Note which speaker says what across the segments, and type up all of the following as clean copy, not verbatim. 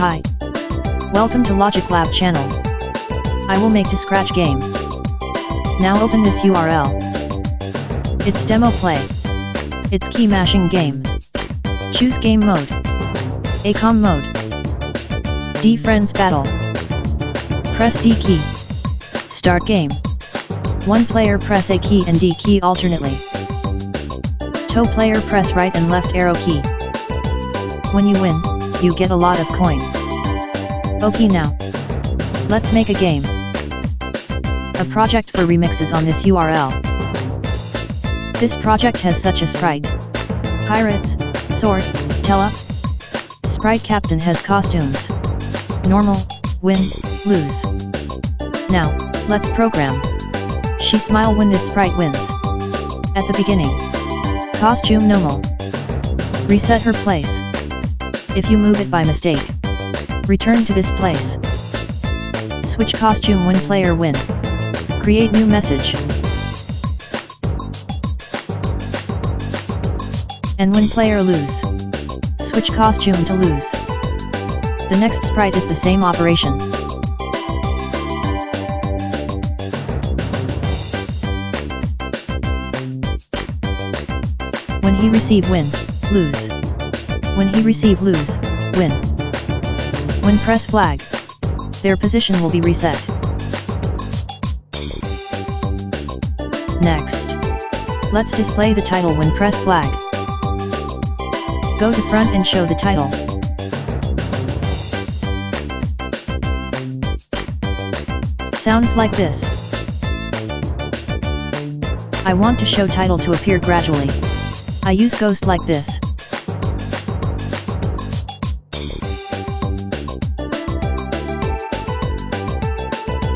Speaker 1: Hi. Welcome to Logic Lab channel. I will make to scratch game. Now open this URL. It's demo play. It's key mashing game. Choose game mode. ACOM mode. D friends battle. Press D key. Start game. One player press A key and D key alternately. Toe player press right and left arrow key. When you win, you get a lot of coin. Okay, now let's make a game. A project for remixes on this URL. This project has such a sprite. Pirates, sword, tele. Sprite captain has costumes. Normal, win, lose. Now, let's program. She smile when this sprite wins. At the beginning. Costume normal. Reset her place. If you move it by mistake, return to this place. Switch costume when player win. Create new message. And when player lose, switch costume to lose. The next sprite is the same operation. When he receive win, lose. When he receive lose, win. When press flag, their position will be reset. Next, let's display the title when press flag. Go to front and show the title. Sounds like this. I want to show title to appear gradually. I use ghost like this.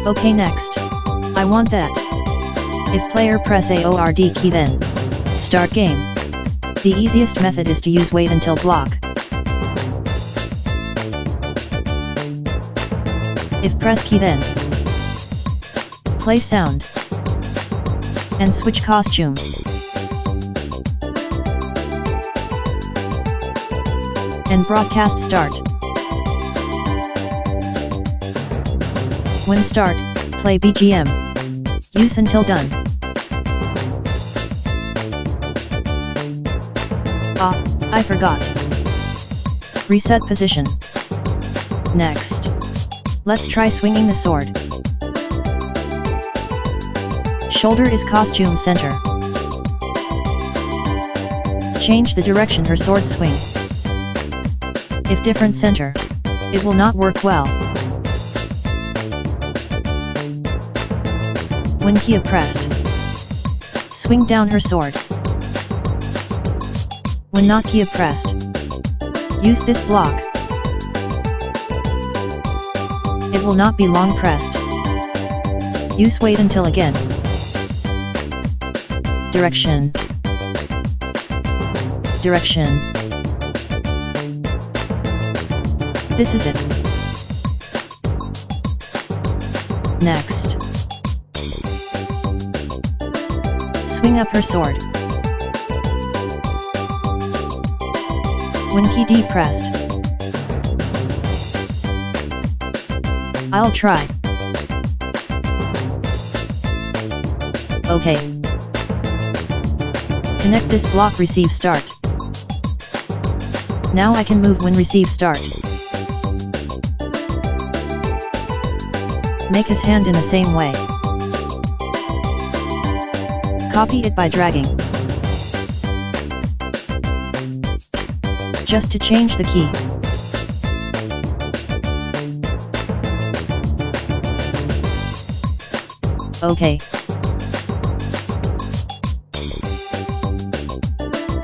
Speaker 1: Okay, next. I want that. If player press AORD key then start game. The easiest method is to use wait until block. If press key then play sound and switch costume. And broadcast start. When start, play BGM. Use until done. Ah, I forgot. Reset position. Next. Let's try swinging the sword. Shoulder is costume center. Change the direction her sword swings. If different center, it will not work well. When key pressed, swing down her sword. When not key pressed, use this block. It will not be long pressed. Use wait until again. Direction. Direction. This is it. Next. Swing up her sword. When key D pressed. I'll try. Okay. Connect this block receive start. Now I can move when receive start. Make his hand in the same way. Copy it by dragging. Just to change the key. Okay.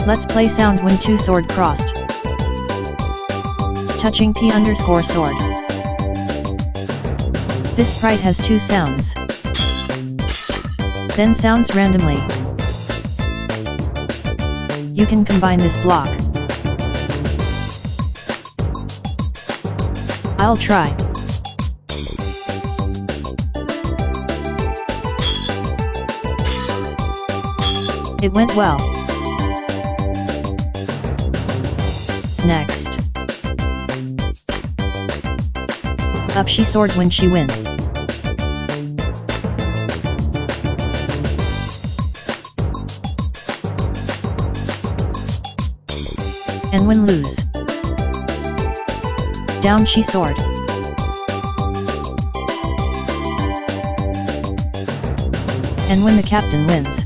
Speaker 1: Let's play sound when two sword crossed. Touching P underscore sword. This sprite has two sounds. Then sounds randomly. You can combine this block. I'll try. It went well. Next. Up she soared when she win. And when lose. Down she soared. And when the captain wins,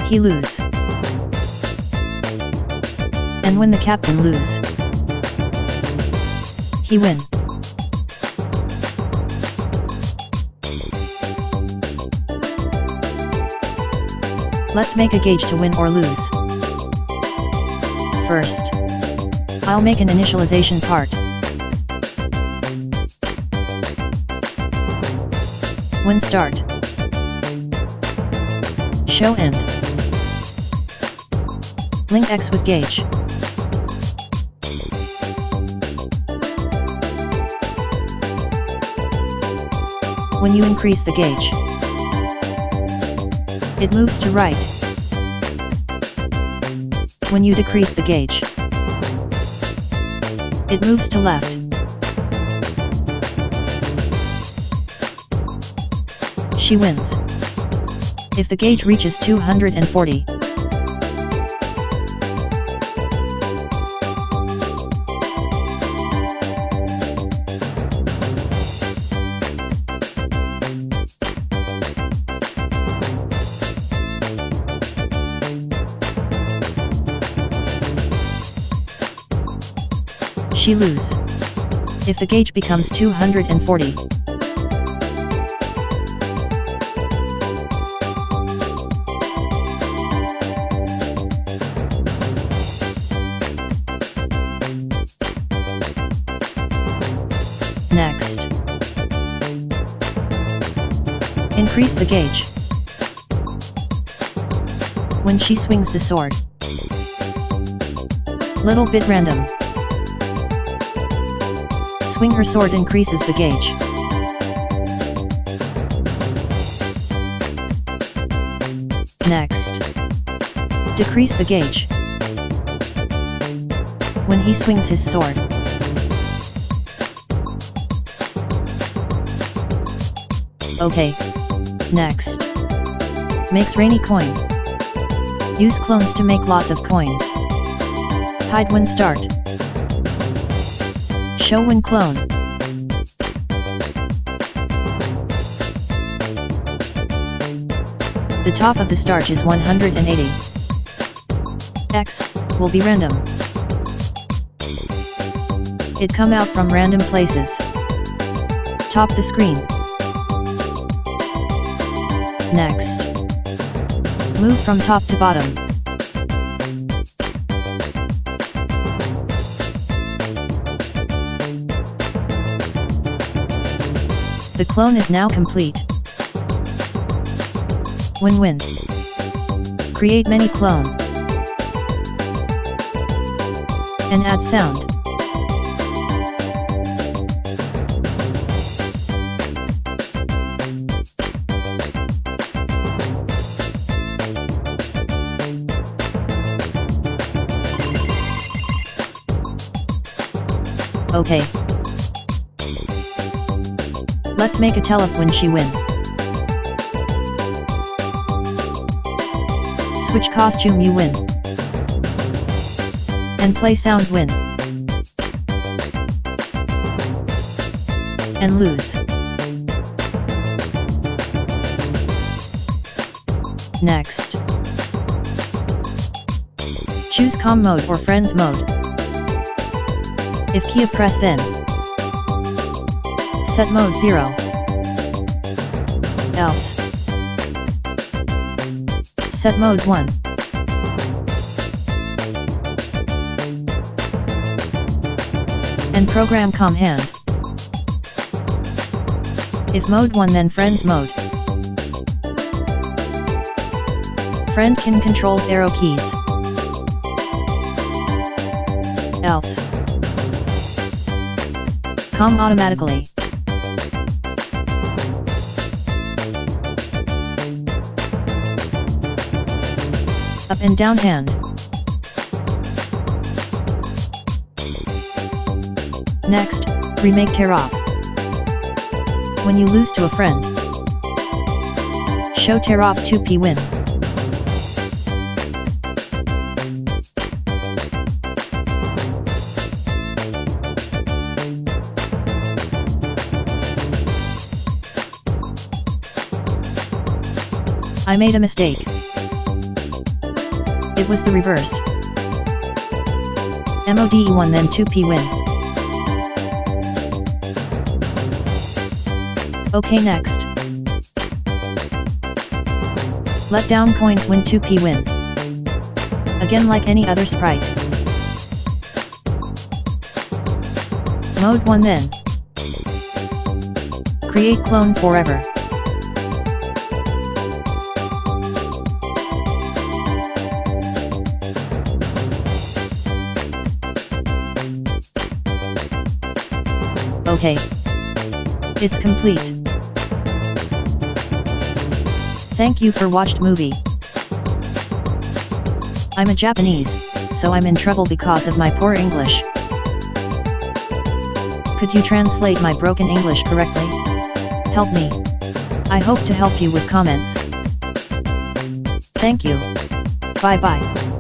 Speaker 1: he lose. And when the captain lose, he win. Let's make a gauge to win or lose. First, I'll make an initialization part. When start, show end, link X with gauge. When you increase the gauge, it moves to right. When you decrease the gauge, it moves to left. She wins if the gauge reaches 240. She lose if the gauge becomes 240. Next, increase the gauge. When she swings the sword, little bit random. Swing her sword increases the gauge. Next, decrease the gauge. When he swings his sword, okay. Next, makes rainy coin. Use clones to make lots of coins. Hide when start. Show when clone. The top of the starch is 180. X will be random. It come out from random places. Top the screen. Next, move from top to bottom. The clone is now complete. Win-win. Create many clone. And add sound. Okay. Let's make a tell of when she win. Switch costume you win. And play sound win. And lose. Next, choose com mode or friends mode. If key press then set mode 0. Else set mode 1. And program com hand. If mode 1 then friends mode. Friend can controls arrow keys. Else com automatically. Up and down hand. Next, Remake tear off. When you lose to a friend. Show tear off 2p win. I made a mistake. It was the reversed. MODE1 then 2p win. Okay, next. Let down coins win 2p win. Again like any other sprite. Mode 1 then. Create clone forever. Okay. It's complete. Thank you for watched movie. I'm a Japanese, so I'm in trouble because of my poor English. Could you translate my broken English correctly? Help me. I hope to help you with comments. Thank you. Bye bye.